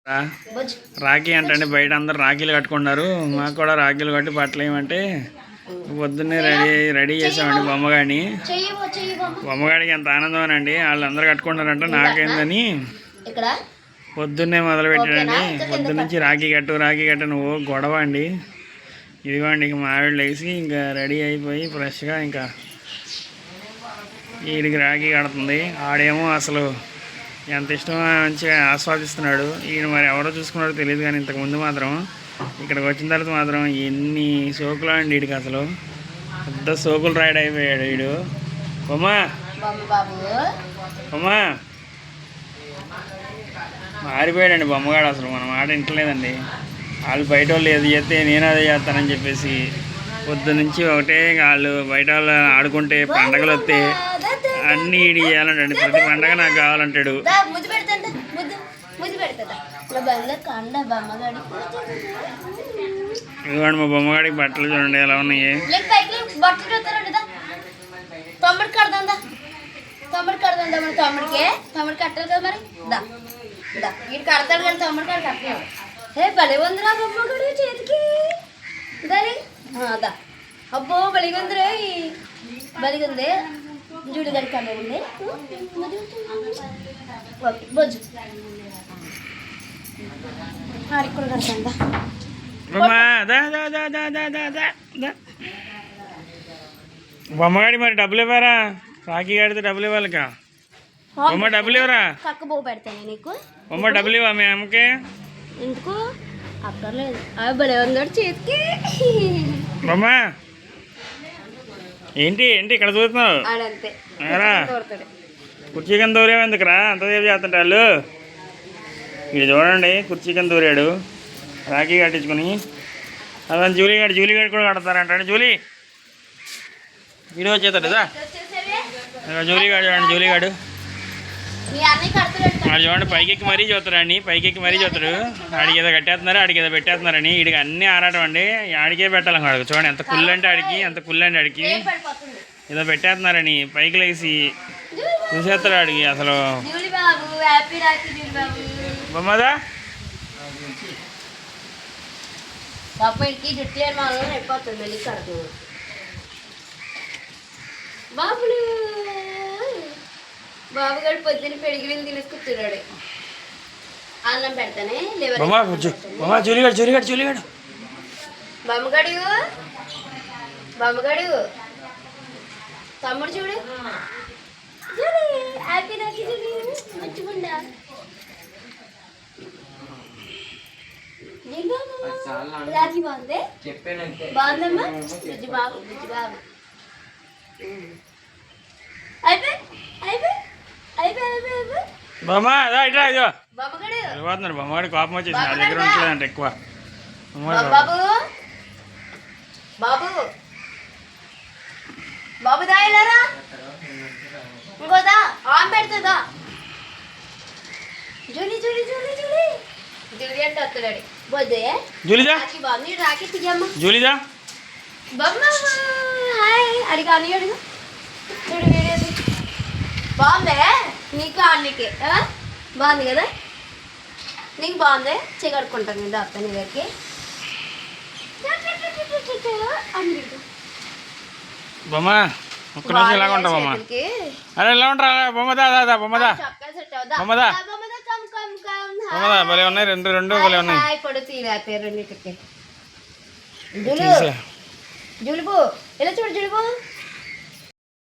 రాఖీ అంటే బయట అందరు రాఖీలు కట్టుకున్నారు. మాకు కూడా రాఖీలు కట్టి బట్టలు ఏమంటే పొద్దున్నే రెడీ చేసామండి బొమ్మగాడిని. బొమ్మగాడికి ఎంత ఆనందం అండి. వాళ్ళందరూ కట్టుకుంటారంట, నాకేందని పొద్దున్నే మొదలు పెట్టాడండి. పొద్దున్నుంచి రాఖీ కట్టు నువ్వు గొడవ అండి. ఇదిగోండి ఇంక మా ఆవిడ లేచి ఇంకా రెడీ అయిపోయి ఫ్రెష్గా ఇంకా వీడికి రాఖీ కడుతుంది. ఆడేమో అసలు ఎంత ఇష్టమో మంచిగా ఆస్వాదిస్తున్నాడు. ఈయన మరి ఎవరో చూసుకున్నాడో తెలియదు, కానీ ఇంతకుముందు మాత్రం ఇక్కడికి వచ్చిన తర్వాత మాత్రం ఎన్ని సోకులు అండి వీడికి. అసలు పెద్ద సోకులు రాయడ్ అయిపోయాడు వీడు. బొమ్మా బొమ్మా మారిపోయాడండి బొమ్మగాడు. అసలు మన మాట వింటలేదండి. వాళ్ళు బయట వాళ్ళు ఏది చేస్తే నేను అదే చేస్తానని చెప్పేసి పొద్దునుంచి ఒకటే వాళ్ళు బయట వాళ్ళు ఆడుకుంటే పండగలు వస్తే అన్నీ ఈడి చేయాలంటాడు. ప్రతి పండగ నాకు కావాలంటాడు. ఇదిగోండి మా బొమ్మగాడికి బట్టలు చూడండి ఎలా ఉన్నాయి. తమ్ముడు కట్టాలి కదా మరి. వీడు కడతాడు కానీ తమ్ముడు కాడు కట్టలేదు. భలే ఉందిరా బొమ్మగాడు చేతికి దాని దా. అబ్బో బలిగుందిరే, బలిగుంది. జూడి గడి కళ్ళ ఉంది. ఓకే బొజ్జు ఆడిక్కడ కడతాందా. బొమ్మగాడి మరి డబ్బులు ఇవ్వరా? రాఖీ కడితే డబ్బులు ఇవ్వాలిగా. బొమ్మ డబ్బులు ఇవ్వరా? పక్క బో పెడతాను నీకు. బొమ్మ డబ్బులు ఇవ్వ మీ అమ్మకి. ఎందుకు అక్కర్లేదు. అవి భలే ఉందాడు చేతికి. బొమ్మ ఏంటి ఏంటి ఇక్కడ చూస్తున్నావు? ఆడంతే కుర్చీ కింద దూరేవు ఎందుకురా అంతసేపు చేస్తుంటే వాళ్ళు. ఇది చూడండి కుర్చీ కింద దూరాడు రాఖీ కట్టించుకుని. అదే జూలీగాడు కూడా కడతారంటాడు. వీడియో వచ్చేస్తాడు కదా జూలీగాడు. చూడండి జూలీగాడు వాడు చూడండి పైకెక్కి మరీ చూస్తాడండి. పైకెక్కి మరీ చూస్తాడు. ఆడికి ఏదో కట్టేస్తున్నారు, ఆడికి ఏదో పెట్టేస్తున్నారని. వీడికి అన్నీ ఆరాటం అండి. ఆడికే పెట్టాలి ఆడికి. చూడండి ఎంత కుళ్ళు అంటే ఆడికి, ఎంత కుళ్ళు అండి ఆడికి. ఏదో పెట్టేస్తున్నారని పైకి లేచి చూసేస్తాడు ఆడికి. అసలు బొమ్మదా బాబులు బాబుగాడు పొద్దున్న పెడిగిలి తినేసుకుంటున్నాడు. అన్నం పెడతానే జూలిగాడు బొమ్మగాడు తమ్ముడు చూడు హ్యాపీ రాఖీ మంచిగుండా. రాఖీ బాగుంది బాగుందమ్మా. బుజ్జి బాబు బొమ్మగాడి కోపం వచ్చేసి నా దగ్గర ఉంటలేదంట ఎక్కువ. బాబు దాయిలారా ఇంకోదా ఆమె పెడుతుందా. జూలి అంటే వస్తున్నాడు. బొద్దే రాఖీ తీయమ్మా. జూలిదా బొమ్మ హాయ్ అడిగి అని అడుగు చూడు. వీడియో బాగుందే నీకు అన్నికి బాగుంది కదా. నీకు బాగుందే చేయగడుకుంటాను నేను అత్త నీ దగ్గరికి. బొమ్మ ఒక్క నిమిషం ఇలాగ ఉంటా బొమ్మ. అరే ఇలా ఉంటా బొమ్మదా బొమ్మదా బొమ్మదా భలే ఉన్నాయి. రెండు భలే ఉన్నాయి. జులుబు ఇలా చూడు జులుబు